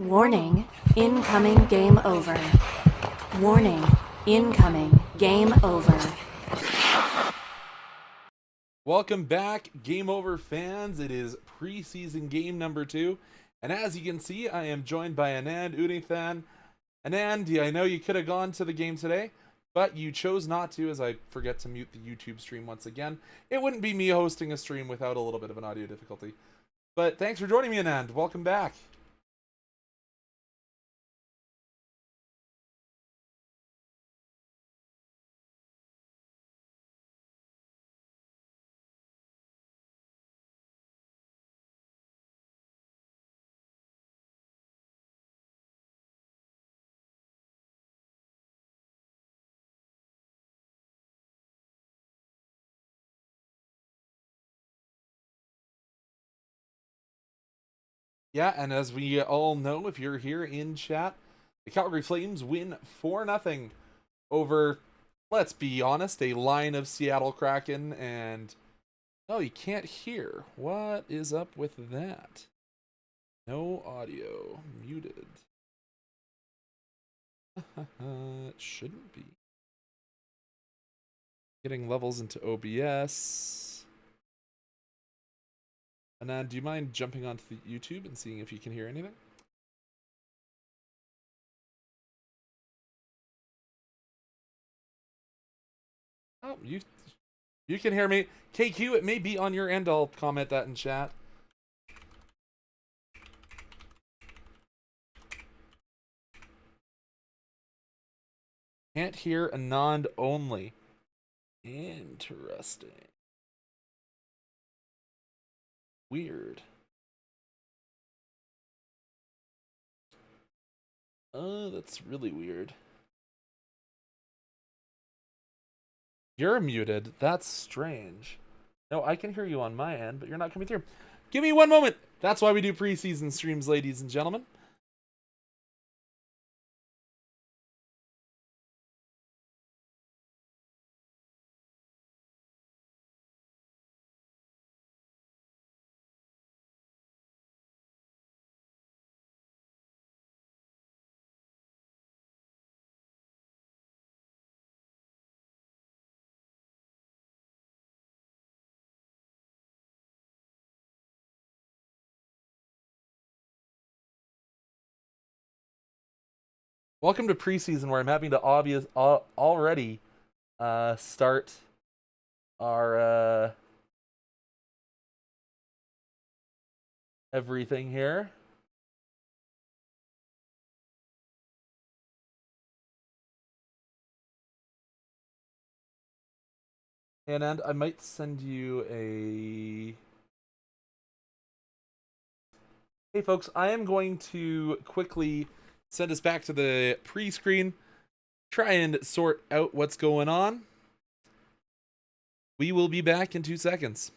Warning, incoming game over. Warning, incoming game over. Welcome back, Game Over fans. It is preseason game number 2. And as you can see, I am joined by Anand Unnithan. Anand, I know you could have gone to the game today, but you chose not to, as I forget to mute the YouTube stream once again. It wouldn't be me hosting a stream without a little bit of an audio difficulty. But thanks for joining me, Anand. Welcome back. Yeah, and as we all know, if you're here in chat, the Calgary Flames win 4-0 over, let's be honest, a line of Seattle Kraken. And oh, you can't hear. What is up with that? No audio. Muted. It shouldn't be. Getting levels into OBS. Anand, do you mind jumping onto the YouTube and seeing if you can hear anything? Oh, you can hear me. KQ, it may be on your end. I'll comment that in chat. Can't hear Anand only. Interesting. Weird. That's really weird. You're muted. That's strange. No, I can hear you on my end, but you're not coming through. Give me one moment. That's why we do preseason streams, ladies and gentlemen. Welcome to preseason, where I'm having to already start our everything here. And I might send you a... Hey folks, I am going to quickly send us back to the pre-screen, try and sort out what's going on. We will be back in 2 seconds.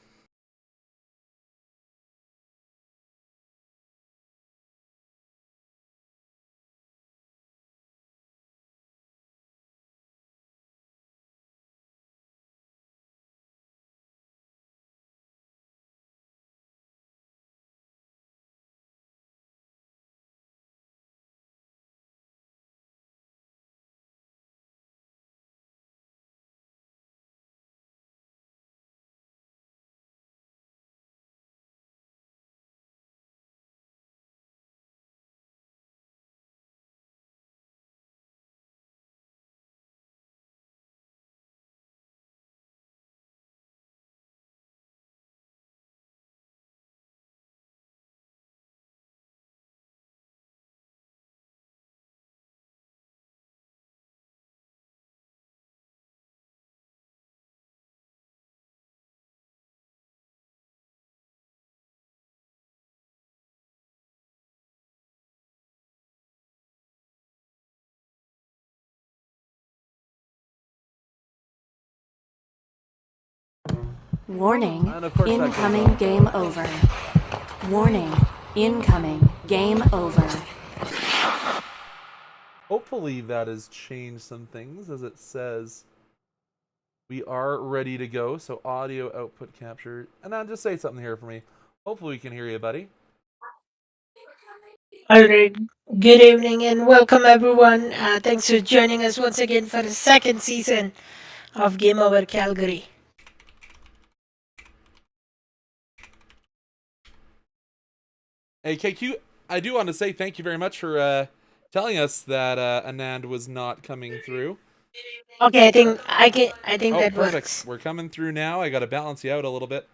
Warning, incoming game over. Warning, incoming game over. Hopefully that has changed some things, as it says we are ready to go. So audio output capture. And then just say something here for me. Hopefully we can hear you, buddy. All right. Good evening and welcome everyone. Thanks for joining us once again for the second season of Game Over Calgary. Hey, KQ, I do want to say thank you very much for telling us that Anand was not coming through. Okay, I think Oh, that perfect. works. We're coming through now. I got to balance you out a little bit.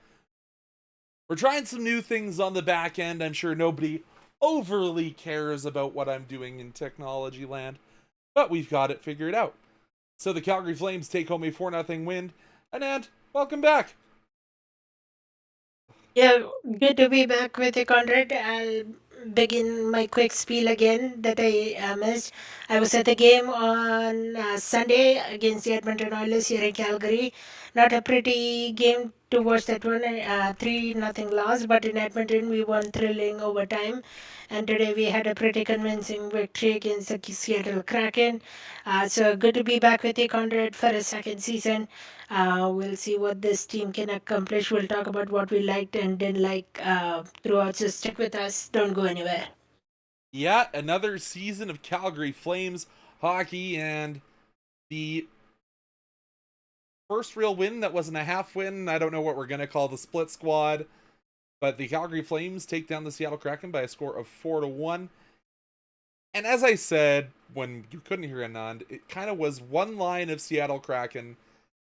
We're trying some new things on the back end. I'm sure nobody overly cares about what I'm doing in technology land, but we've got it figured out. So the Calgary Flames take home a 4-0 win. Anand, welcome back. Yeah, good to be back with you, Conrad. I'll begin my quick spiel again that I missed. I was at the game on Sunday against the Edmonton Oilers here in Calgary. Not a pretty game to watch that one, 3 nothing loss, but in Edmonton we won thrilling overtime. And today we had a pretty convincing victory against the Seattle Kraken. So good to be back with you, Conrad, for a second season. We'll see what this team can accomplish. We'll talk about what we liked and didn't like throughout. So stick with us. Don't go anywhere. Yeah, another season of Calgary Flames hockey and the first real win that wasn't a half win. I don't know what we're going to call the split squad, but the Calgary Flames take down the Seattle Kraken by a score of 4-1. And as I said when you couldn't hear Anand, it kind of was one line of Seattle Kraken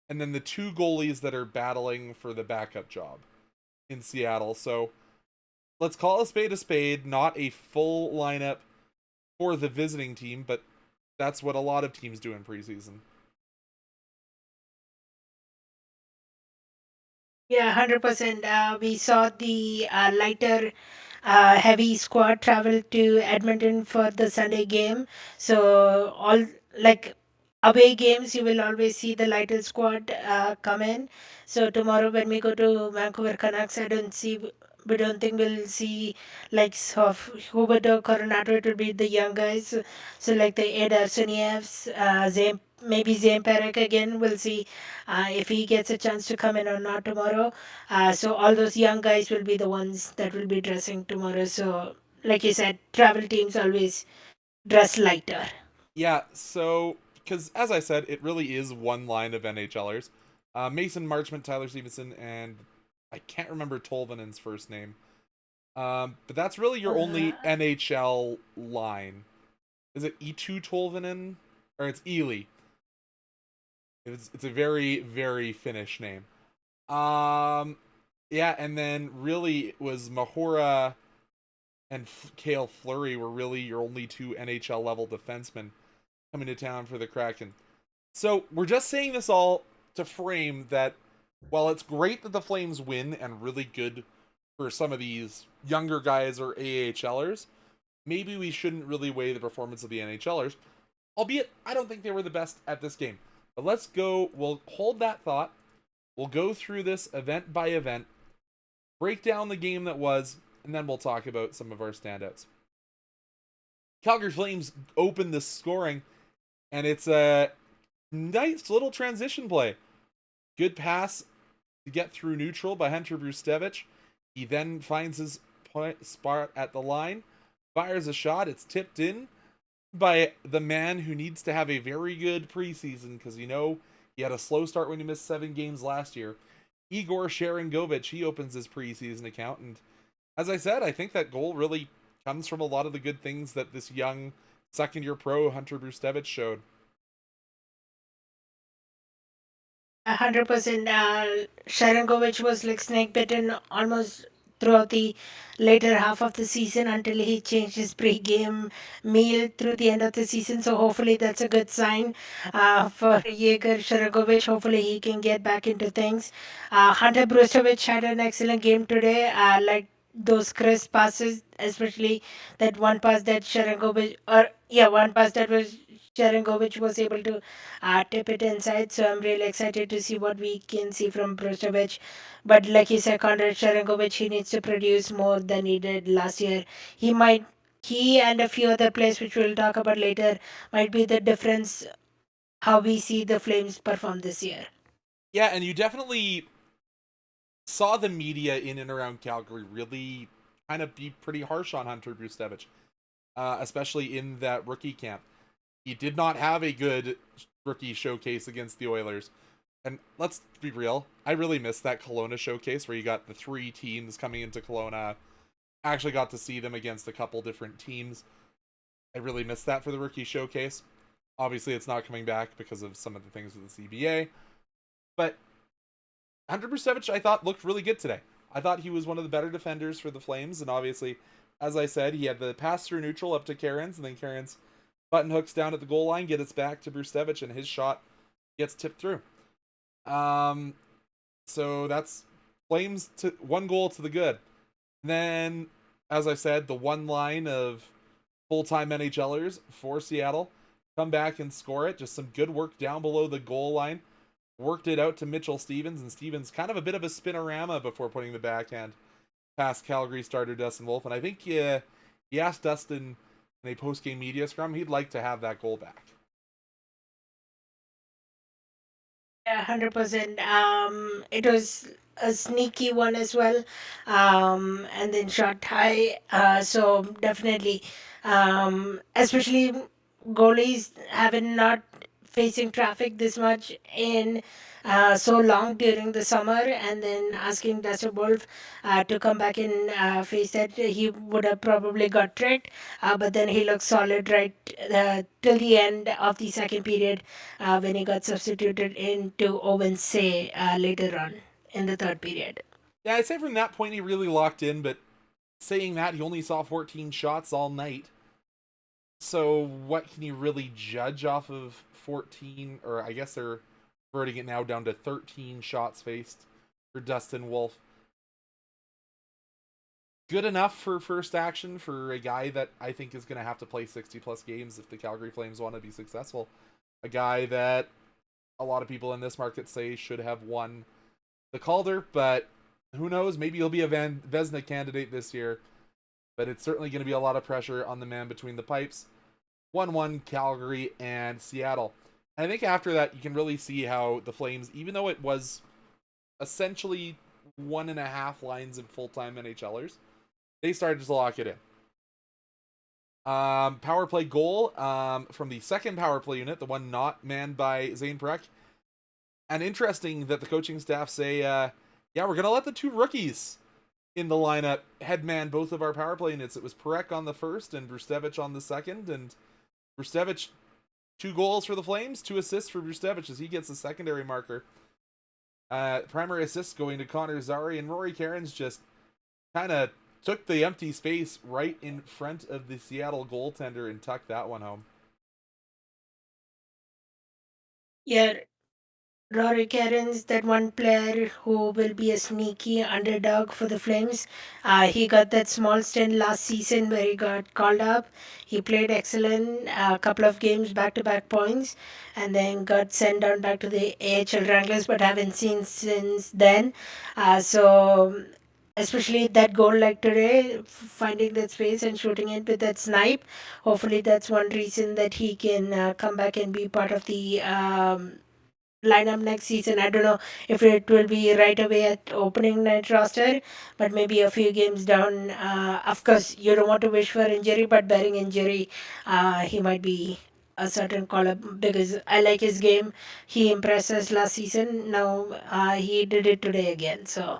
and then the two goalies that are battling for the backup job in Seattle. So let's call a spade, not a full lineup for the visiting team, but that's what a lot of teams do in preseason. Yeah, 100%. We saw the lighter heavy squad travel to Edmonton for the Sunday game. So, all like away games, you will always see the lighter squad come in. So, tomorrow when we go to Vancouver Canucks, we don't think we'll see like of Hubert or Coronado. It will be the young guys. So like the Ed Arsenievs, maybe Zane Perek again. We'll see if he gets a chance to come in or not tomorrow. So all those young guys will be the ones that will be dressing tomorrow. So like you said, travel teams always dress lighter. Yeah, so because as I said, it really is one line of NHLers. Mason Marchment, Tyler Stevenson, and I can't remember Tolvanen's first name. But that's really your Uh, only NHL line. Is it E2 Tolvanen? Or it's Ely. It's a very, very Finnish name. Um, yeah, and then really it was Mahora and Kale Fleury were really your only two NHL level defensemen coming to town for the Kraken. So we're just saying this all to frame that while it's great that the Flames win and really good for some of these younger guys or AHLers, maybe we shouldn't really weigh the performance of the NHLers. Albeit, I don't think they were the best at this game. But let's go, we'll hold that thought. We'll go through this event by event, break down the game that was, and then we'll talk about some of our standouts. Calgary Flames open the scoring, and it's a nice little transition play. Good pass to get through neutral by Hunter Brustevich. He then finds his spot at the line, fires a shot. It's tipped in by the man who needs to have a very good preseason because he had a slow start when he missed 7 games last year. Igor Sharangovich, he opens his preseason account, and as I said, I think that goal really comes from a lot of the good things that this young second-year pro Hunter Brustevich showed. 100%. Sharangovich was like snake bitten almost throughout the later half of the season until he changed his pre-game meal through the end of the season. So hopefully that's a good sign for Yegor Sharangovich. Hopefully he can get back into things. Hunter Brustovich had an excellent game today. Like those crisp passes, especially that one pass that Sharangovich, or yeah, one pass that was Sharangovich was able to tip it inside. So I'm really excited to see what we can see from Brozovic. But like you said, Konrad Sharangovic, he needs to produce more than he did last year. He and a few other players, which we'll talk about later, might be the difference how we see the Flames perform this year. Yeah, and you definitely saw the media in and around Calgary really kind of be pretty harsh on Hunter Brustevich. especially in that rookie camp. He did not have a good rookie showcase against the Oilers. And let's be real, I really missed that Kelowna showcase where you got the 3 teams coming into Kelowna. I actually got to see them against a couple different teams. I really missed that for the rookie showcase. Obviously, it's not coming back because of some of the things with the CBA. But Hunter Brustevich, I thought, looked really good today. I thought he was one of the better defenders for the Flames. And obviously, as I said, he had the pass through neutral up to Cairns. And then Cairns button hooks down at the goal line, gets it back to Brustevich, and his shot gets tipped through. So that's Flames to 1 goal to the good. And then, as I said, the one line of full-time NHLers for Seattle come back and score it. Just some good work down below the goal line. Worked it out to Mitchell Stevens, and Stevens kind of a bit of a spinorama before putting the backhand past Calgary starter Dustin Wolf. And I think he asked Dustin in a post-game media scrum he'd like to have that goal back. Yeah, 100%. It was a sneaky one as well, and then shot high. So definitely, especially goalies having not facing traffic this much in so long during the summer, and then asking Dustin Wolf to come back and face that, he would have probably got tricked. But then he looked solid right till the end of the second period when he got substituted into Owen Say later on in the third period. Yeah, I'd say from that point he really locked in, but saying that, he only saw 14 shots all night. So what can you really judge off of 14? Or I guess they're converting it now down to 13 shots faced for Dustin Wolf. Good enough for first action for a guy that I think is going to have to play 60-plus games if the Calgary Flames want to be successful. A guy that a lot of people in this market say should have won the Calder, but who knows? Maybe he'll be a Vezina candidate this year. But it's certainly going to be a lot of pressure on the man between the pipes. 1-1 Calgary and Seattle. And I think after that, you can really see how the Flames, even though it was essentially 1.5 lines of full-time NHLers, they started to lock it in. Power play goal from the second power play unit, the one not manned by Zane Parekh. And interesting that the coaching staff say, yeah, we're going to let the 2 rookies in the lineup headman both of our power play units. It was Parekh on the first and Brustevich on the second. And Brustevich, 2 goals for the Flames, 2 assists for Brustevich as he gets the secondary marker. Primary assists going to Connor Zary, and Rory Cairns just kind of took the empty space right in front of the Seattle goaltender and tucked that one home. Yeah, Rory Cairns, that one player who will be a sneaky underdog for the Flames. He got that small stint last season where he got called up. He played excellent, a couple of games back-to-back points, and then got sent down back to the AHL Wranglers, but haven't seen since then. So especially that goal like today, finding that space and shooting it with that snipe, hopefully that's one reason that he can come back and be part of the lineup next season. I don't know if it will be right away at opening night roster, but maybe a few games down. Of course, you don't want to wish for injury, but barring injury, he might be a certain call up because I like his game. He impressed us last season. Now he did it today again. So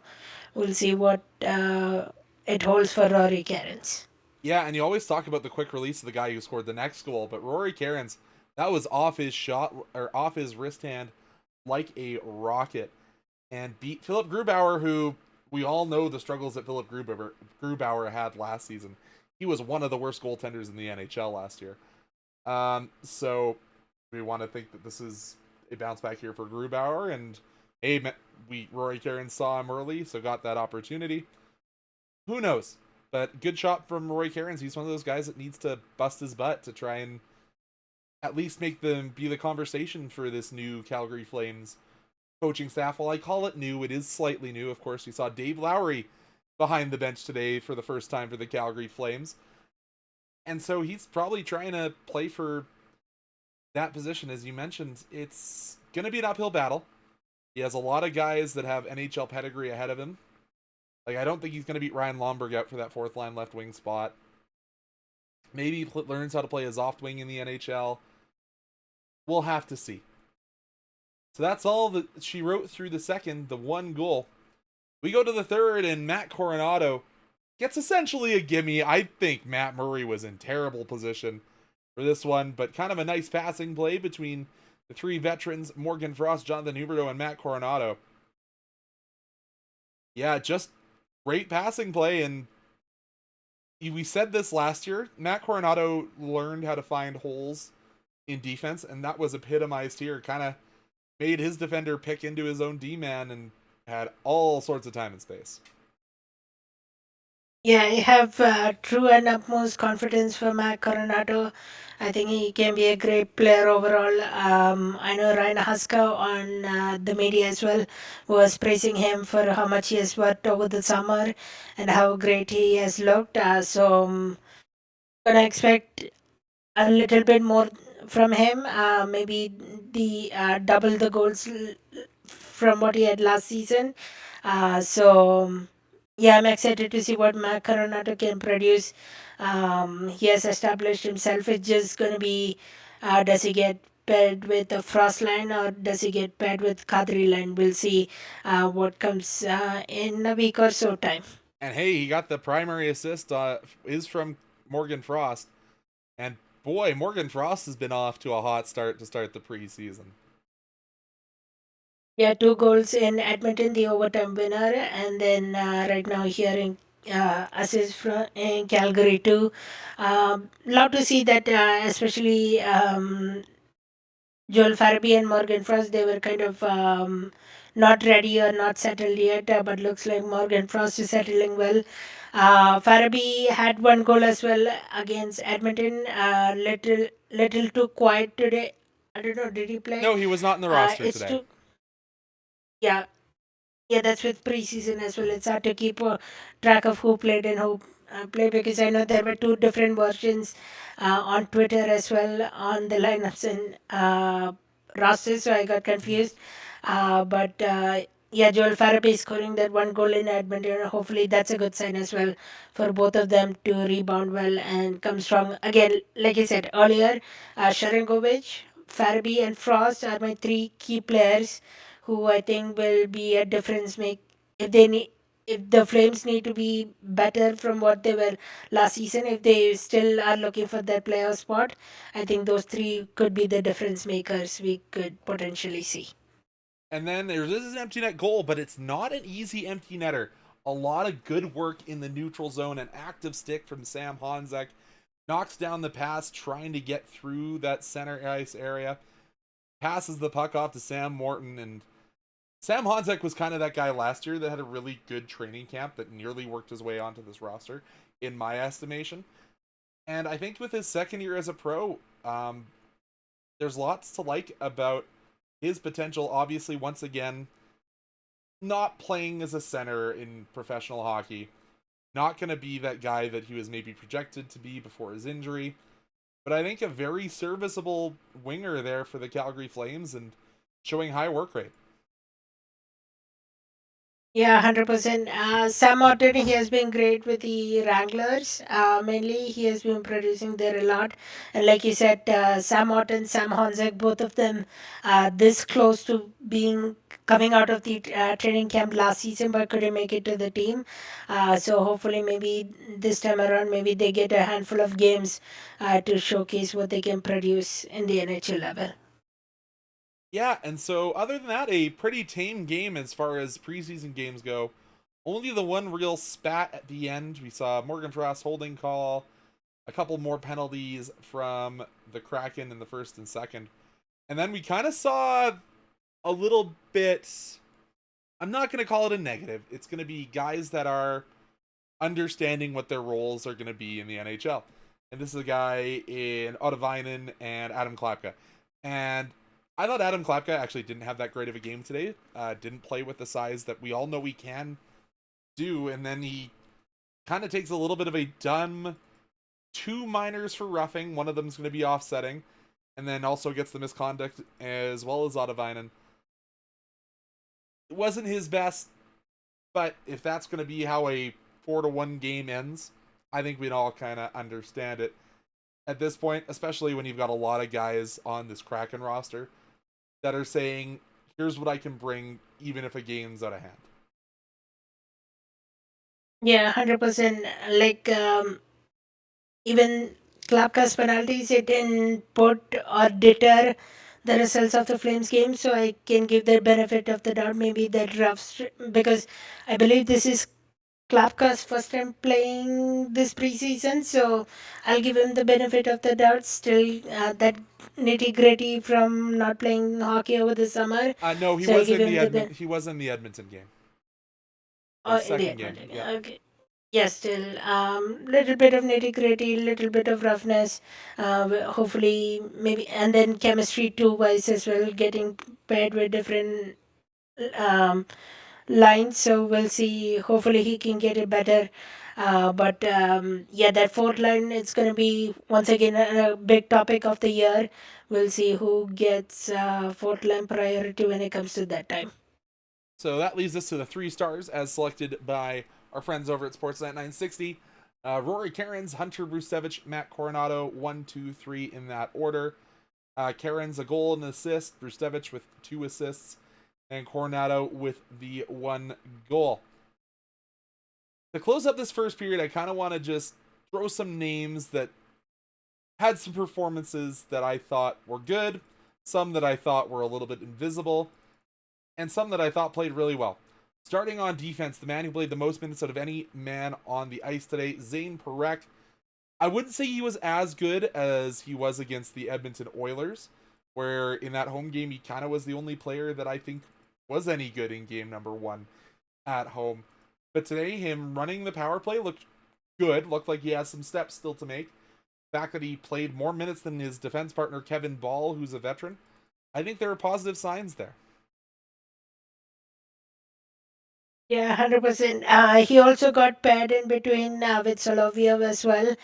we'll see what it holds for Rory Cairns. Yeah, and you always talk about the quick release of the guy who scored the next goal, but Rory Cairns, that was off his shot or off his wrist hand like a rocket, and beat Philip Grubauer, who we all know the struggles that Philip Grubauer had last season. He was one of the worst goaltenders in the NHL last year. So we want to think that this is a bounce back here for Grubauer, and hey, Rory Cairns saw him early, so got that opportunity. Who knows? But good shot from Rory Cairns. He's one of those guys that needs to bust his butt to try and at least make them be the conversation for this new Calgary Flames coaching staff. Well, I call it new. It is slightly new. Of course, you saw Dave Lowry behind the bench today for the first time for the Calgary Flames. And so he's probably trying to play for that position. As you mentioned, it's going to be an uphill battle. He has a lot of guys that have NHL pedigree ahead of him. Like, I don't think he's going to beat Ryan Lomberg out for that 4th line left wing spot. Maybe he learns how to play a soft wing in the NHL. We'll have to see. So that's all that she wrote through the second, the one goal. We go to the third, and Matt Coronado gets essentially a gimme. I think Matt Murray was in terrible position for this one, but kind of a nice passing play between the three veterans, Morgan Frost, Jonathan Huberdeau, and Matt Coronado. Yeah, just great passing play, and we said this last year. Matt Coronado learned how to find holes in defense, and that was epitomized here. Kind of made his defender pick into his own D-man and had all sorts of time and space. Yeah, I have true and utmost confidence for Mac Coronado. I think he can be a great player overall. I know Ryan Huska on the media as well was praising him for how much he has worked over the summer and how great he has looked. So gonna expect a little bit more from him. Maybe the double the goals from what he had last season. So yeah, I'm excited to see what Mac Coronado can produce. He has established himself. It's just going to be does he get paired with a Frost line or does he get paired with Kadri line? We'll see what comes in a week or so time. And hey, he got the primary assist is from Morgan Frost. And boy, Morgan Frost has been off to a hot start to start the preseason. Yeah, 2 goals in Edmonton, the overtime winner, and then right now here in assist from in Calgary too. Love to see that, especially Joel Farabee and Morgan Frost. They were kind of not ready or not settled yet, but looks like Morgan Frost is settling well. Farabee had 1 goal as well against Edmonton. Little too quiet today. I don't know. Did he play? No, he was not in the roster It's today. too. Yeah, yeah, that's with preseason as well. It's hard to keep track of who played and who played because I know there were two different versions on Twitter as well on the lineups and rosters, so I got confused. But yeah, Joel Farabee scoring that 1 goal in Edmonton. Hopefully, that's a good sign as well for both of them to rebound well and come strong. Again, like I said earlier, Sharangovich, Farabee, and Frost are my three key players who I think will be a difference make if they need if the Flames need to be better from what they were last season, if they still are looking for their playoff spot, I think those three could be the difference makers we could potentially see. And then there's this is an empty net goal, but it's not an easy empty netter. A lot of good work in the neutral zone, an active stick from Sam Honzek knocks down the pass, trying to get through that center ice area. Passes the puck off to Sam Morton, and Sam Honzek was kind of that guy last year that had a really good training camp that nearly worked his way onto this roster, in my estimation. And I think with his second year as a pro, there's lots to like about his potential. Obviously, once again, not playing as a center in professional hockey, not going to be that guy that he was maybe projected to be before his injury. But I think a very serviceable winger there for the Calgary Flames and showing high work rate. Yeah, 100%. Sam Morton, he has been great with the Wranglers. Mainly, he has been producing there a lot. And like you said, Sam Morton, Sam Honzek, both of them this close to being coming out of the training camp last season, but couldn't make it to the team. So hopefully, maybe this time around, maybe they get a handful of games to showcase what they can produce in the NHL level. Yeah, and so other than that, a pretty tame game as far as preseason games go. Only the one real spat at the end. We saw Morgan Frost holding call, a couple more penalties from the Kraken in the first and second. And then we kind of saw a little bit. I'm not going to call it a negative. It's going to be guys that are understanding what their roles are going to be in the NHL. And this is a guy in Otavainen and Adam Klapka. And I thought Adam Klapka actually didn't have that great of a game today. Didn't play with the size that we all know he can do. And then he kind of takes a little bit of a dumb 2 minors for roughing. One of them's going to be offsetting. And then also gets the misconduct as well as Otavainen. It wasn't his best, but if that's going to be how a 4-1 game ends, I think we'd all kind of understand it. at this point, especially when you've got a lot of guys on this Kraken roster that are saying, here's what I can bring even if a game's out of hand. Yeah, 100%. Like, even Klapka's penalties, it didn't put or deter the results of the Flames game. So I can give the benefit of the doubt. Maybe that because I believe this is Klapka's first time playing this preseason. So I'll give him the benefit of the doubt. Still, that nitty gritty from not playing hockey over the summer. No, So I'll give him the benefit. He was in the Edmonton game, the Oh, in the second game. Edmonton. Yeah. Okay. Yes, still little bit of nitty gritty, little bit of roughness. Hopefully, maybe, and then chemistry too wise as well, getting paired with different um, lines. So we'll see. Hopefully, he can get it better. But yeah, that fourth line, it's going to be once again a big topic of the year. We'll see who gets fourth line priority when it comes to that time. So that leads us to the 3 stars as selected by our friends over at Sportsnet 960. Rory Cairns, Hunter Brustevich, Matt Coronado, 1, 2, 3 in that order. Cairns a goal and an assist, Brustevich with 2 assists, and Coronado with the 1 goal. To close up this first period, I kind of want to just throw some names that had some performances that I thought were good, some that I thought were a little bit invisible, and some that I thought played really well. Starting on defense, the man who played the most minutes out of any man on the ice today, Zane Parekh. I wouldn't say he was as good as he was against the Edmonton Oilers, where in that home game he kind of was the only player that I think was any good in game number 1 at home. But today, him running the power play looked good, looked like he has some steps still to make. The fact that he played more minutes than his defense partner Kevin Ball, who's a veteran, I think there are positive signs there. Yeah, 100%. He also got paired in between with Soloviev as well.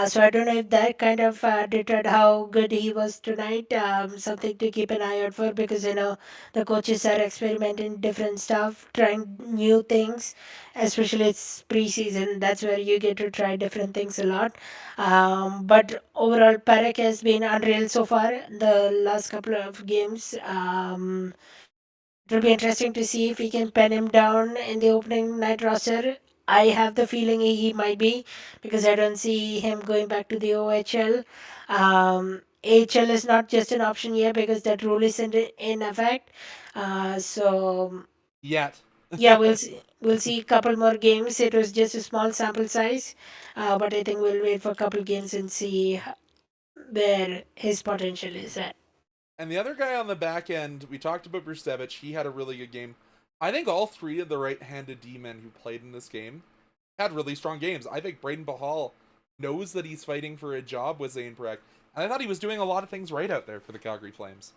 So I don't know if that kind of deterred how good he was tonight. Something to keep an eye out for because the coaches are experimenting different stuff, trying new things. Especially it's preseason. That's where you get to try different things a lot. But overall, Parek has been unreal so far the last couple of games. It'll be interesting to see if we can pen him down in the opening night roster. I have the feeling he might be because I don't see him going back to the OHL. AHL is not just an option here because that rule isn't in effect. So Yet. yeah, we'll see a couple more games. It was just a small sample size, but I think we'll wait for a couple games and see where his potential is at. And the other guy on the back end, we talked about Brustevich. He had a really good game. I think all 3 of the right-handed D-men who played in this game had really strong games. I think Braden Bahal knows that he's fighting for a job with Zane Parekh. And I thought he was doing a lot of things right out there for the Calgary Flames.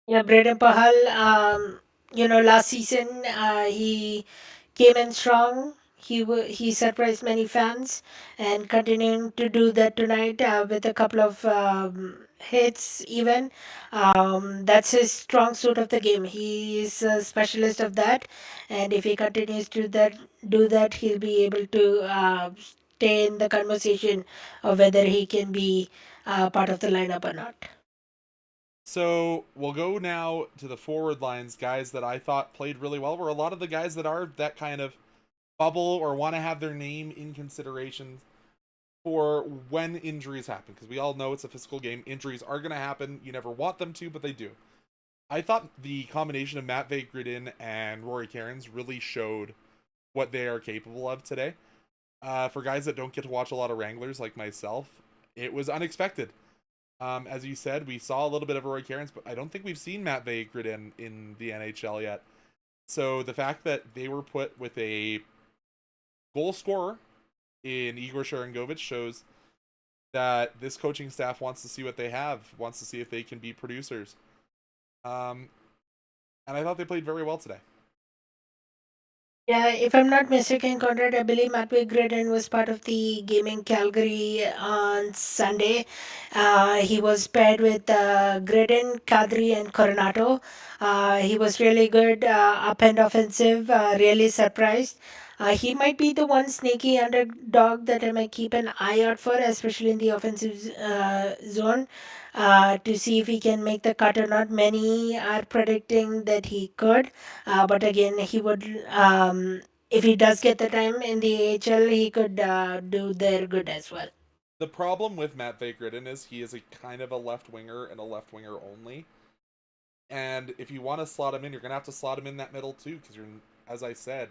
Yeah, Braden Pahal, last season he came in strong. He surprised many fans, and continuing to do that tonight with a couple of hits. Even that's his strong suit of the game. He is a specialist of that, and if he continues to do that, he'll be able to stay in the conversation of whether he can be part of the lineup or not. So we'll go now to the forward lines, guys that I thought played really well, were a lot of the guys that are that kind of bubble or want to have their name in consideration for when injuries happen. Because we all know it's a physical game. Injuries are going to happen. You never want them to, but they do. I thought the combination of Matvei Gridin and Rory Cairns really showed what they are capable of today. For guys that don't get to watch a lot of Wranglers like myself, it was unexpected. As you said, we saw a little bit of Roy Cairns, but I don't think we've seen Matvei Gridin in the NHL yet. So the fact that they were put with a goal scorer in Igor Sharangovich shows that this coaching staff wants to see what they have, wants to see if they can be producers. And I thought they played very well today. Yeah, if I'm not mistaken, Conrad, I believe Matvey Gridden was part of the Game in Calgary on Sunday. He was paired with Gridden, Kadri, and Coronato. He was really good, up and offensive, really surprised. He might be the one sneaky underdog that I might keep an eye out for, especially in the offensive zone, to see if he can make the cut or not. Many are predicting that he could, but again, he would. If he does get the time in the AHL, he could do their good as well. The problem with Matt Vagriden is he is a kind of a left winger and a left winger only. And if you want to slot him in, you're gonna have to slot him in that middle too, because you're, as I said,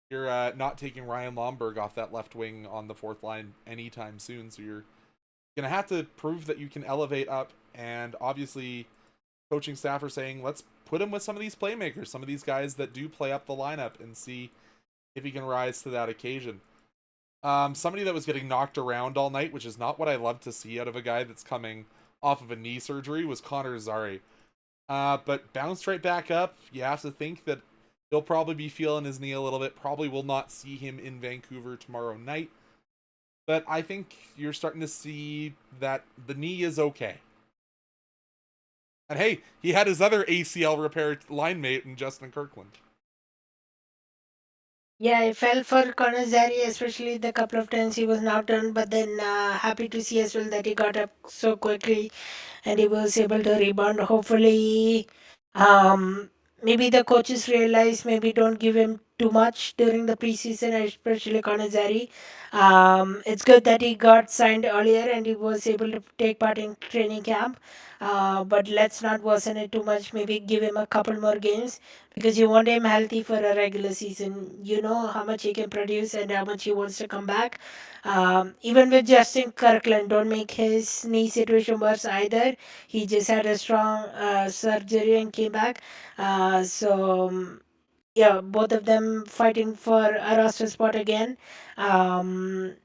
you're not taking Ryan Lomberg off that left wing on the fourth line anytime soon. So you're gonna have to prove that you can elevate up. And obviously, coaching staff are saying, let's put him with some of these playmakers, some of these guys that do play up the lineup, and see if he can rise to that occasion. Somebody that was getting knocked around all night, which is not what I love to see out of a guy that's coming off of a knee surgery, was Connor Zary. But bounced right back up. You have to think that he'll probably be feeling his knee a little bit. Probably will not see him in Vancouver tomorrow night. But I think you're starting to see that the knee is okay. And hey, he had his other ACL repair line mate in Justin Kirkland. Yeah, I felt for Conazari, especially the couple of times he was knocked down, but then happy to see as well that he got up so quickly and he was able to rebound. Hopefully, um, maybe the coaches realize maybe don't give him too much during the preseason, especially Conazari. It's good that he got signed earlier and he was able to take part in training camp. But let's not worsen it too much. Maybe give him a couple more games because you want him healthy for a regular season. You know how much he can produce and how much he wants to come back. Even with Justin Kirkland, don't make his knee situation worse either. He just had a strong surgery and came back. Yeah, both of them fighting for a roster spot again. Um,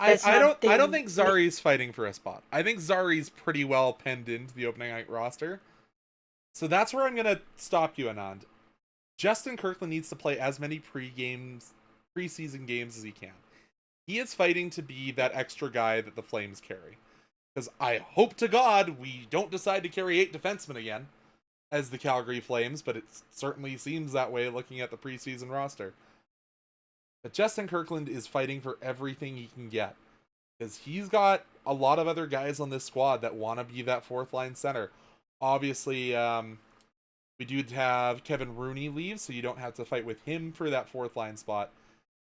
let's not I don't think. think Zari's fighting for a spot. I think Zari's pretty well penned into the opening night roster. So that's where I'm gonna stop you, Anand. Justin Kirkland needs to play as many preseason games as he can. He is fighting to be that extra guy that the Flames carry. Because I hope to God we don't decide to carry 8 defensemen again as the Calgary Flames, but it certainly seems that way looking at the preseason roster. But Justin Kirkland is fighting for everything he can get. Because he's got a lot of other guys on this squad that want to be that fourth line center. Obviously, we do have Kevin Rooney leave, so you don't have to fight with him for that fourth line spot.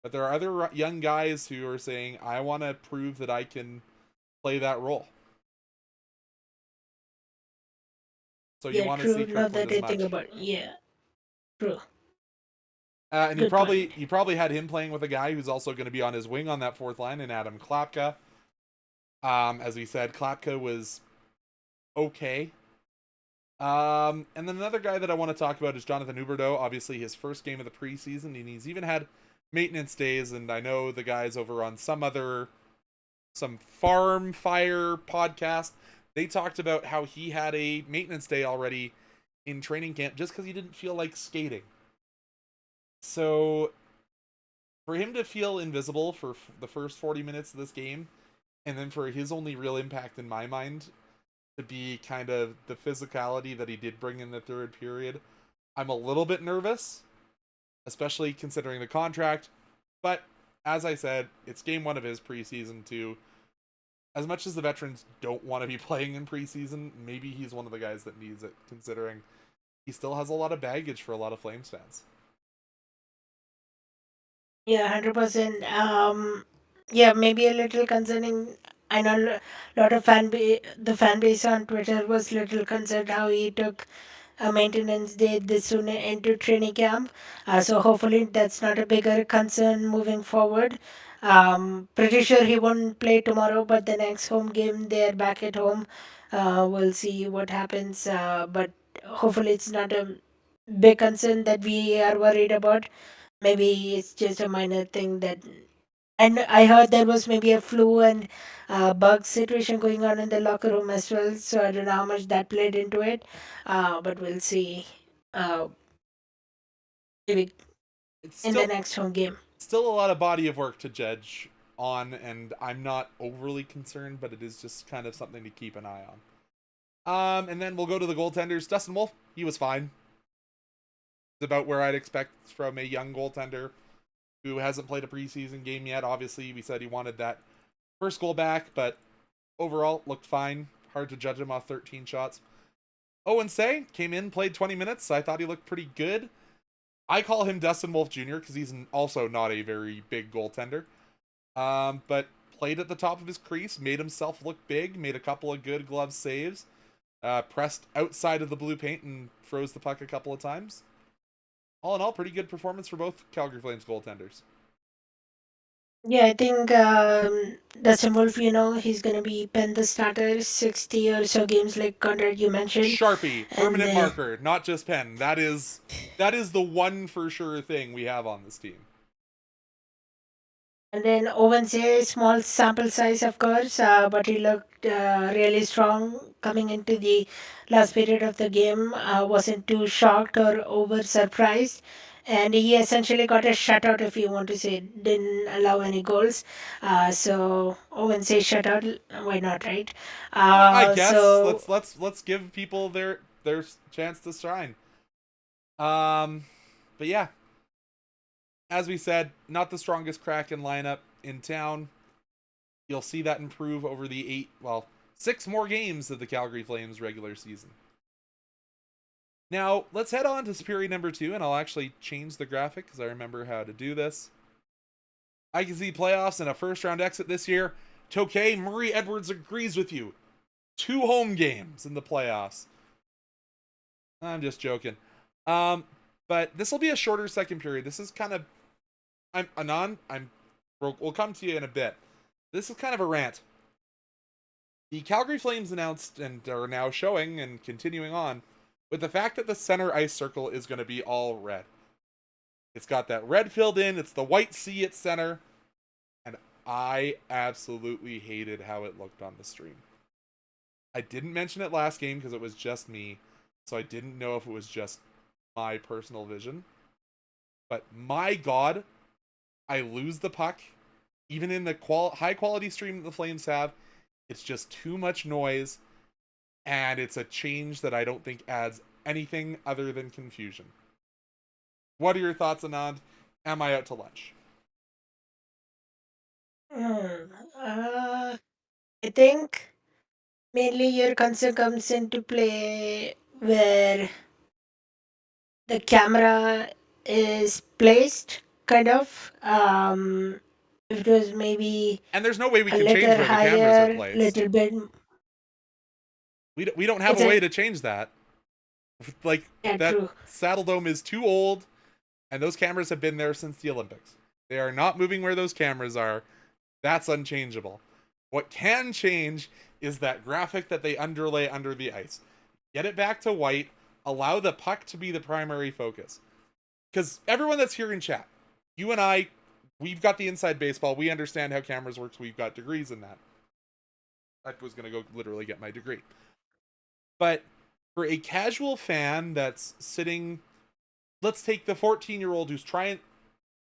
But there are other young guys who are saying, I want to prove that I can play that role. So you Yeah, want to true. see Not Kirkland that as I think much. about. Yeah, true. And Good point. you probably had him playing with a guy who's also going to be on his wing on that fourth line in Adam Klapka. As we said, Klapka was okay. And then another guy that I want to talk about is Jonathan Huberdeau. Obviously, his first game of the preseason, and he's even had maintenance days. And I know the guys over on some farm fire podcast, they talked about how he had a maintenance day already in training camp just because he didn't feel like skating. So for him to feel invisible for the first 40 minutes of this game, and then for his only real impact in my mind to be kind of the physicality that he did bring in the third period, I'm a little bit nervous, especially considering the contract. But as I said, it's game one of his preseason too. As much as the veterans don't want to be playing in preseason, maybe he's one of the guys that needs it, considering he still has a lot of baggage for a lot of Flames fans. Yeah, 100%. Yeah, maybe a little concerning. I know a lot of the fan base on Twitter was little concerned how he took a maintenance day this soon into training camp. So hopefully that's not a bigger concern moving forward. Pretty sure he won't play tomorrow, but the next home game they're back at home. We'll see what happens. But hopefully it's not a big concern that we are worried about. Maybe it's just a minor thing that. And I heard there was maybe a flu and bug situation going on in the locker room as well. So I don't know how much that played into it. But we'll see. Uh, maybe It's in the next home game. still a lot of body of work to judge on, and I'm not overly concerned, but it is just kind of something to keep an eye on. And then we'll go to the goaltenders. Dustin Wolf, he was fine. It's about where I'd expect from a young goaltender. who hasn't played a preseason game yet. Obviously, we said he wanted that first goal back, but overall looked fine. Hard to judge him off 13 shots. Owen Say came in, played 20 minutes. I thought he looked pretty good. I call him Dustin Wolf Jr. because he's also not a very big goaltender. But played at the top of his crease, made himself look big, made a couple of good glove saves, pressed outside of the blue paint and froze the puck a couple of times. All in all, pretty good performance for both Calgary Flames goaltenders. Yeah, I think Dustin Wolf, he's going to be pen the starter 60 or so games like Conrad you mentioned. Sharpie, And permanent marker, not just pen. That is the one for sure thing we have on this team. And then Owens, a small sample size, of course, but he looked really strong coming into the last period of the game. Wasn't too shocked or over surprised. And he essentially got a shutout, if you want to say. Didn't allow any goals. So Owens a shutout. Why not, right? I guess So let's give people their chance to shine. But yeah, as we said, not the strongest Kraken lineup in town. You'll see that improve over the 6 more games of the Calgary Flames regular season. Now, let's head on to period number 2, and I'll actually change the graphic because I remember how to do this. I can see playoffs and a first-round exit this year. Tokay, Murray Edwards agrees with you. 2 home games in the playoffs. I'm just joking. But this will be a shorter second period. This is kind of... We'll come to you in a bit. This is kind of a rant. The Calgary Flames announced and are now showing and continuing on with the fact that the center ice circle is going to be all red. It's got that red filled in. It's the white C at center. And I absolutely hated how it looked on the stream. I didn't mention it last game because it was just me. So I didn't know if it was just my personal vision. But my God, I lose the puck. Even in the high quality stream that the Flames have, it's just too much noise. And it's a change that I don't think adds anything other than confusion. What are your thoughts, Anand? Am I out to lunch? I think mainly your concern comes into play where the camera is placed, kind of. If it was maybe And there's no way we a can change little where the cameras are higher, placed. little bit. We don't have It's a way a to change that. Like, yeah, that true. Saddle Dome is too old, and those cameras have been there since the Olympics. They are not moving where those cameras are. That's unchangeable. What can change is that graphic that they underlay under the ice. Get it back to white. Allow the puck to be the primary focus. Because everyone that's here in chat, you and I, we've got the inside baseball. We understand how cameras work. We've got degrees in that. I was going to go literally get my degree. But for a casual fan that's sitting, let's take the 14-year-old who's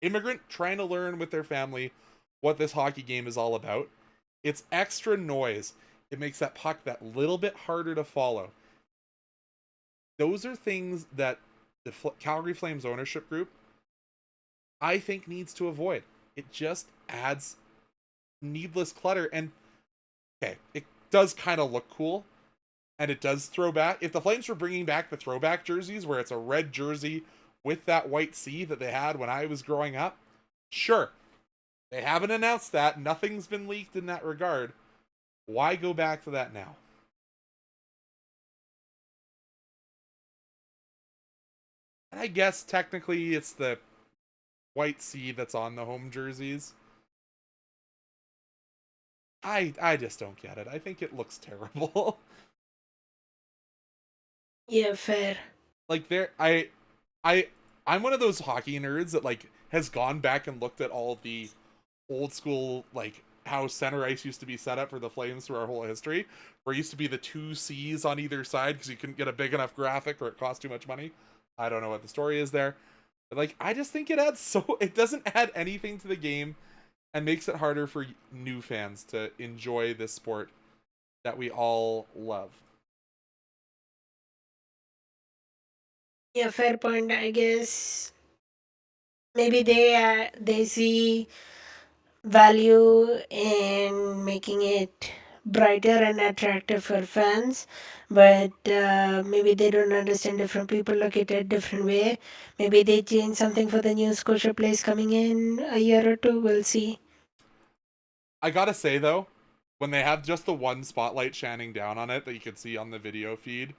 immigrant trying to learn with their family what this hockey game is all about. It's extra noise. It makes that puck that little bit harder to follow. Those are things that the Calgary Flames ownership group, I think, needs to avoid. It just adds needless clutter. And okay, it does kind of look cool, and it does throw back. If the Flames were bringing back the throwback jerseys where it's a red jersey with that white C that they had when I was growing up, sure. They haven't announced that. Nothing's been leaked in that regard. Why go back to that now? And I guess technically it's the white C that's on the home jerseys. I just don't get it. I think it looks terrible. Yeah, fair. Like I'm one of those hockey nerds that like has gone back and looked at all the old school, like how center ice used to be set up for the Flames through our whole history, where it used to be the 2 C's on either side because you couldn't get a big enough graphic or it cost too much money. I don't know what the story is there. But like, I just think it doesn't add anything to the game and makes it harder for new fans to enjoy this sport that we all love. Yeah, fair point, I guess. maybe they see value in making it brighter and attractive for fans, but maybe they don't understand different people look at it different way. Maybe they change something for the new Scotia place coming in a year or two. We'll see. I gotta say though, when they have just the one spotlight shining down on it that you can see on the video feed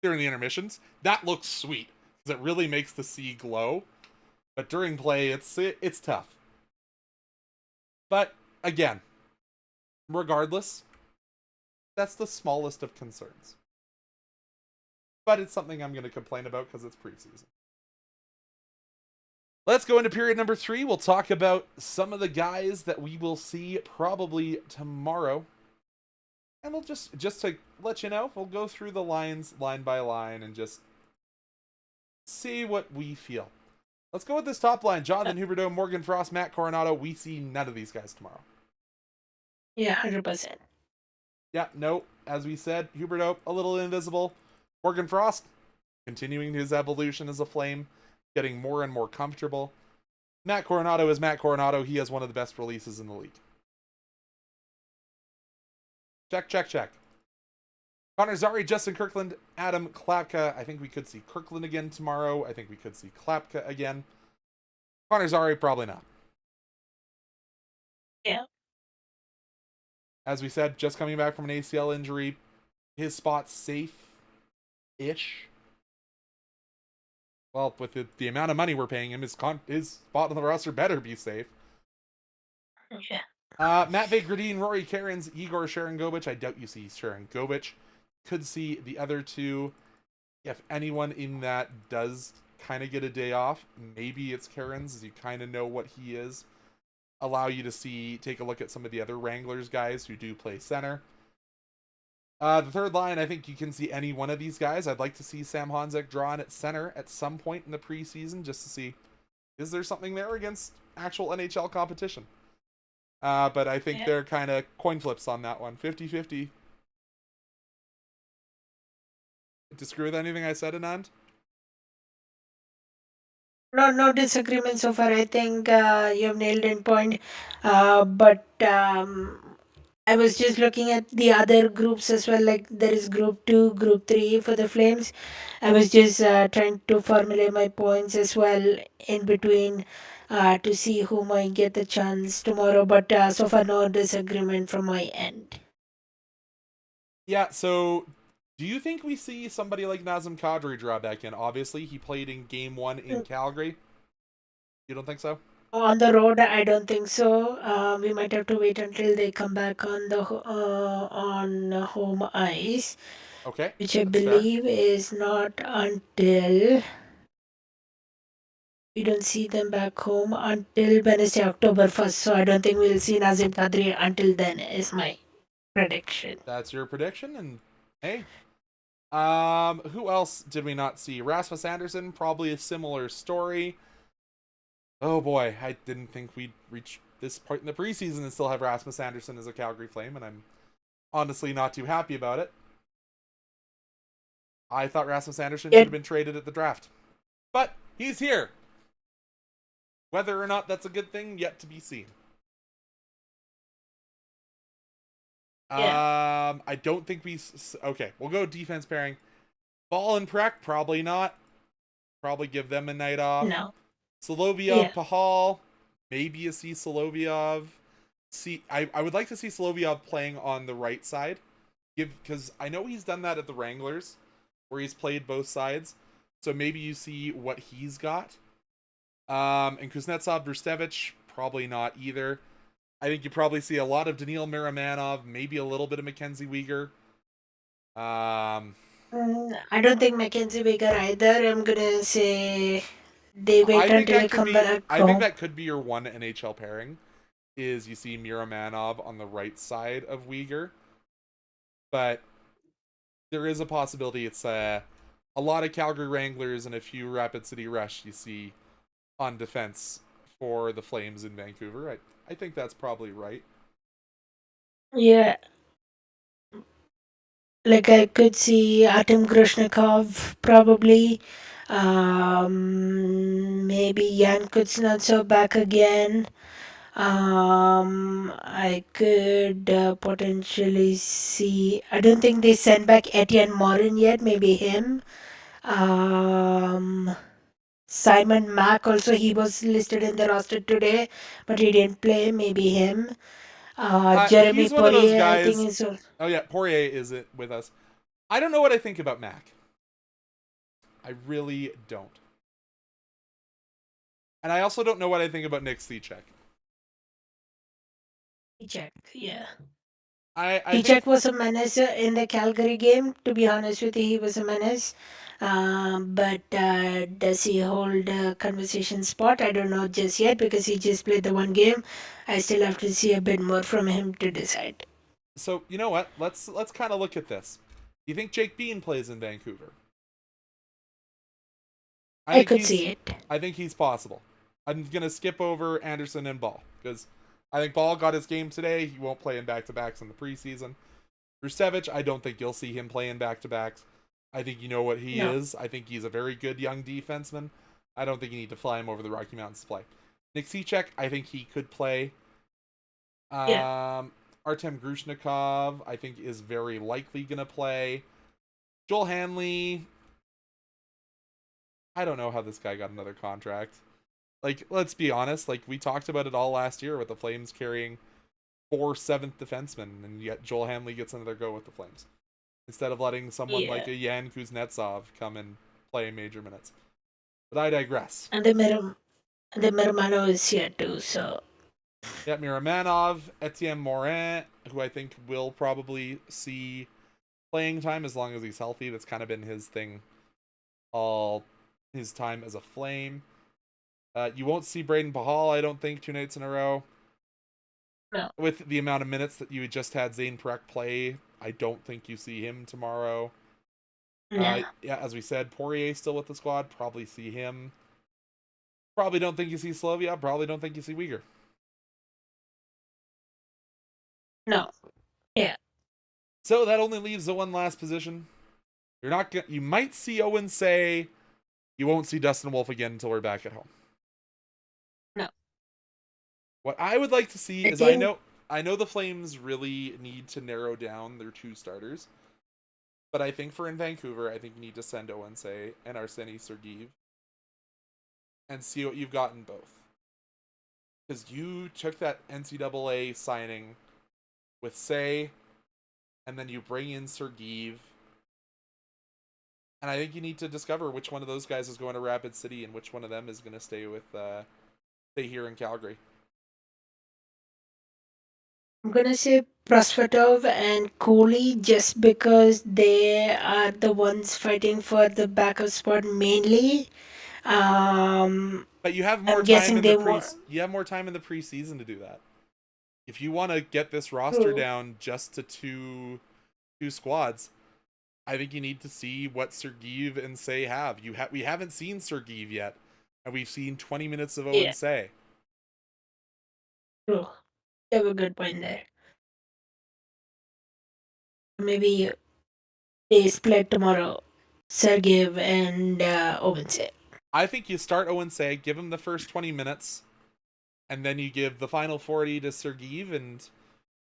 during the intermissions, that looks sweet because it really makes the sea glow. But during play, it's tough. But again, regardless, that's the smallest of concerns. But it's something I'm going to complain about because it's preseason. Let's go into period number 3. We'll talk about some of the guys that we will see probably tomorrow. And we'll just to let you know, we'll go through the lines line by line and just see what we feel. Let's go with this top line. Jonathan Huberdeau, Morgan Frost, Matt Coronado. We see none of these guys tomorrow. Yeah, 100%. Yeah, no, as we said, Huberdeau, a little invisible. Morgan Frost, continuing his evolution as a Flame, getting more and more comfortable. Matt Coronado is Matt Coronado. He has one of the best releases in the league. Check, check, check. Connor Zary, Justin Kirkland, Adam Klapka. I think we could see Kirkland again tomorrow. I think we could see Klapka again. Connor Zary, probably not. Yeah. As we said, just coming back from an ACL injury. His spot's safe-ish. Well, with the amount of money we're paying him, his spot on the roster better be safe. Yeah. Matt Gradine, Rory Cairns, Igor Sharangovich. I doubt you see Sharangovich. Could see the other two. If anyone in that does kind of get a day off, maybe it's Cairns, as you kind of know what he is. Allow you to take a look at some of the other Wranglers guys who do play center. The third line, I think you can see any one of these guys. I'd like to see Sam Honzek draw in at center at some point in the preseason just to see, is there something there against actual NHL competition? But I think they're kind of coin flips on that one. 50-50. Disagree with anything I said, Anand? No disagreement so far. I think you have nailed in point. But I was just looking at the other groups as well. Like there is group 2, group 3 for the Flames. I was just trying to formulate my points as well in between to see who might get the chance tomorrow. But so far, no disagreement from my end. Yeah, so do you think we see somebody like Nazem Kadri draw back in? Obviously, he played in Game 1 in Calgary. You don't think so? On the road, I don't think so. We might have to wait until they come back on the on home ice, Okay, which I that's fair. believe is not until we don't see them back home until Wednesday, October 1st. So I don't think we'll see Nazim Kadri until then. Is my prediction. That's your prediction, and hey. Who else did we not see? Rasmus Anderson, probably a similar story. Oh boy, I didn't think we'd reach this point in the preseason and still have Rasmus Anderson as a Calgary Flame, and I'm honestly not too happy about it. I thought Rasmus Anderson should have been traded at the draft. But he's here. Whether or not that's a good thing, yet to be seen. I don't think okay, we'll go defense pairing. Ball and Prek, probably not. Probably give them a night off. No. Solovyov, Pahal, maybe you see Solovyov. I would like to see Solovyov playing on the right side, because I know he's done that at the Wranglers, where he's played both sides. So maybe you see what he's got. And Kuznetsov, Brustevich, probably not either. I think you probably see a lot of DeMille Miramanov, maybe a little bit of Mackenzie Weegar. I don't think Mackenzie Baker either. I'm gonna say they wait until they come back I think home. that could be your one NHL pairing, is you see Miramanov on the right side of Weegar. But there is a possibility it's a lot of Calgary Wranglers and a few Rapid City Rush you see on defense for the Flames in Vancouver. I think that's probably right. Yeah. Like I could see Artem Grushnikov probably. Maybe Jan Kuznetsov back again. I could potentially see. I don't think they sent back Etienne Morin yet. Maybe him. Um, Simon Mack also, he was listed in the roster today, but he didn't play. Maybe him. Jeremy He's one of those Poirier, I think guys. is. Oh yeah, Poirier isn't with us. I don't know what I think about Mac. I really don't. And I also don't know what I think about Nick Cechek. Check, yeah. I think Check was a menace in the Calgary game. To be honest with you, he was a menace. But does he hold a conversation spot? I don't know just yet because he just played the one game. I still have to see a bit more from him to decide. so. You know what? Let's kind of look at this. Do you think Jake Bean plays in Vancouver? I I think could he's see it. I think he's possible. I'm gonna skip over Anderson and Ball because I think Ball got his game today. He won't play in back-to-backs in the preseason. Rusevic, I don't think you'll see him play in back-to-backs. I think you know what he No. is. I think he's a very good young defenseman. I don't think you need to fly him over the Rocky Mountains to play. Nick Cechek, I think he could play. Yeah. Artem Grushnikov, I think, is very likely going to play. Joel Hanley, I don't know how this guy got another contract. Like, let's be honest. Like, we talked about it all last year with the Flames carrying 4 seventh defensemen, and yet Joel Hanley gets another go with the Flames instead of letting someone Yeah. like a Yan Kuznetsov come and play major minutes. But I digress. And the Mermano is here too, so Yeah, Miramanov, Etienne Morin, who I think will probably see playing time as long as he's healthy. That's kind of been his thing all his time as a Flame. You won't see Braden Pahal, I don't think, 2 nights in a row. no. With the amount of minutes that you just had Zane Perek play, I don't think you see him tomorrow. No. Yeah, as we said, Poirier still with the squad. Probably see him. Probably don't think you see Slovia. Probably don't think you see Uyghur. No. Yeah. So that only leaves the one last position. You're not gonna. You might see Owen say. You won't see Dustin Wolf again until we're back at home. No. What I would like to see I is think I know the Flames really need to narrow down their 2 starters, but I think for in Vancouver, I think you need to send Owen say and Arseny Sergeev and see what you've got in both. Because you took that NCAA signing with Say, and then you bring in Sergeev, and I think you need to discover which one of those guys is going to Rapid City and which one of them is going to stay here in Calgary. I'm gonna say Prosvetov and Kohli just because they are the ones fighting for the backup spot mainly. Um, But you have more I'm time guessing in the they want. preseason to do that. If you want to get this roster True. down just to two squads, I think you need to see what Sergeev and Say have. We haven't seen Sergeev yet, and we've seen 20 minutes of Owen Yeah, Say. true. You have a good point there. Maybe they split tomorrow. Sergeyev and Ovense. I think you start Owen Say, give him the first 20 minutes, and then you give the final 40 to Sergeev, and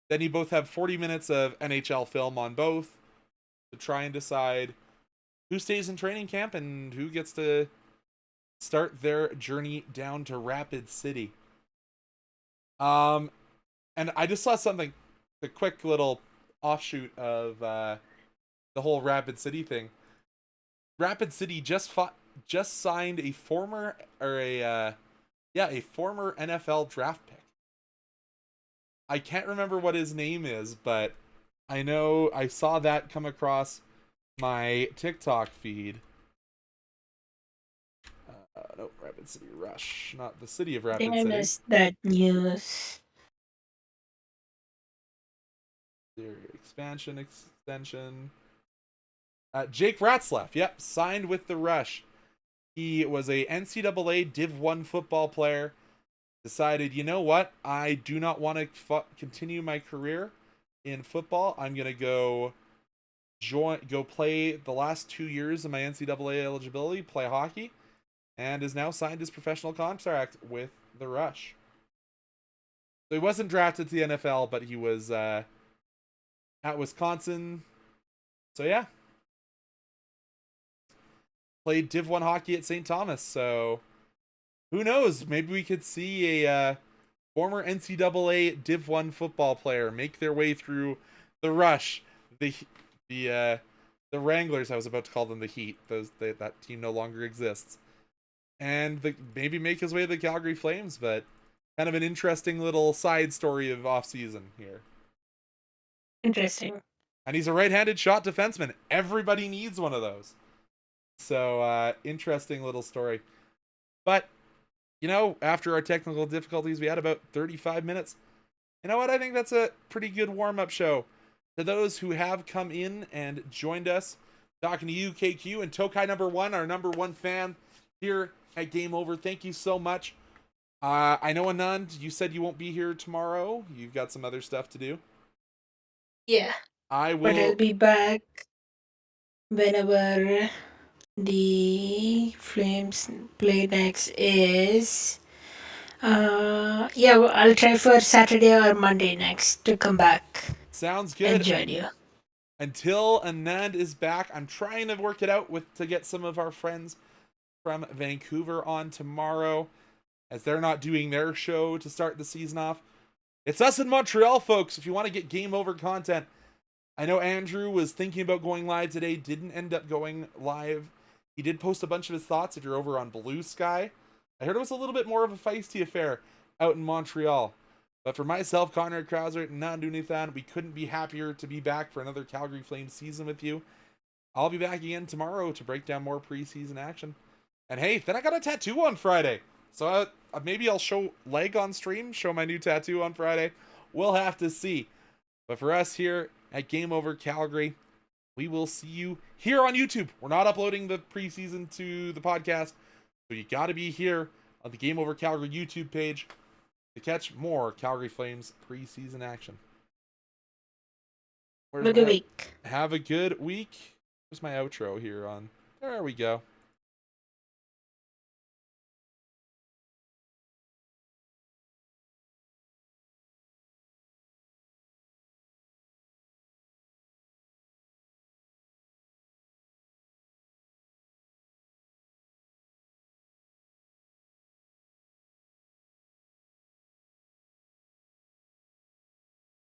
then you both have 40 minutes of NHL film on both to try and decide who stays in training camp and who gets to start their journey down to Rapid City. Um, and I just saw something, a quick little offshoot of the whole Rapid City thing. Rapid City just signed a former or a former NFL draft pick. I can't remember what his name is, but I know I saw that come across my TikTok feed. No, Rapid City Rush, not the city of I think Rapid I City. missed that news. Their extension. Jake Ratzlaff, yep, signed with the Rush. He was a NCAA Div 1 football player. Decided, you know what? I do not want to continue my career in football. I'm going to go go play the last 2 years of my NCAA eligibility, play hockey, and is now signed his professional contract with the Rush. So he wasn't drafted to the NFL, but he was at Wisconsin. So yeah. Played Div 1 hockey at St. Thomas, so who knows? Maybe we could see a former NCAA Div 1 football player make their way through the Rush, the Wranglers. I was about to call them the Heat. That team no longer exists, and maybe make his way to the Calgary Flames. But kind of an interesting little side story of off-season here. Interesting. And he's a right-handed shot defenseman. Everybody needs one of those. So interesting little story. But after our technical difficulties, we had about 35 minutes. You know what? I think that's a pretty good warm-up show. To those who have come in and joined us, talking to you, KQ, and Tokai number 1, our number 1 fan here at Game Over. Thank you so much. I know, Anand, you said you won't be here tomorrow. You've got some other stuff to do. Yeah. I But I'll will. be back whenever the Flames play next is. I'll try for Saturday or Monday next to come back Sounds and good. join you. Until Anand is back, I'm trying to work it out to get some of our friends from Vancouver on tomorrow, as they're not doing their show to start the season off. It's us in Montreal, folks. If you want to get Game Over content, I know Andrew was thinking about going live today, didn't end up going live. He did post a bunch of his thoughts if you're over on Blue Sky. I heard it was a little bit more of a feisty affair out in Montreal. But for myself, Conrad Krausert, and Anand Unnithan, we couldn't be happier to be back for another Calgary Flames season with you. I'll be back again tomorrow to break down more preseason action. And hey, then I got a tattoo on Friday. So maybe I'll show leg on stream, show my new tattoo on Friday. We'll have to see. But for us here at Game Over Calgary, we will see you here on YouTube. We're not uploading the preseason to the podcast, so you got to be here on the Game Over Calgary YouTube page to catch more Calgary Flames preseason action. Have a good week. Have a good week. Where's my outro here on? There we go.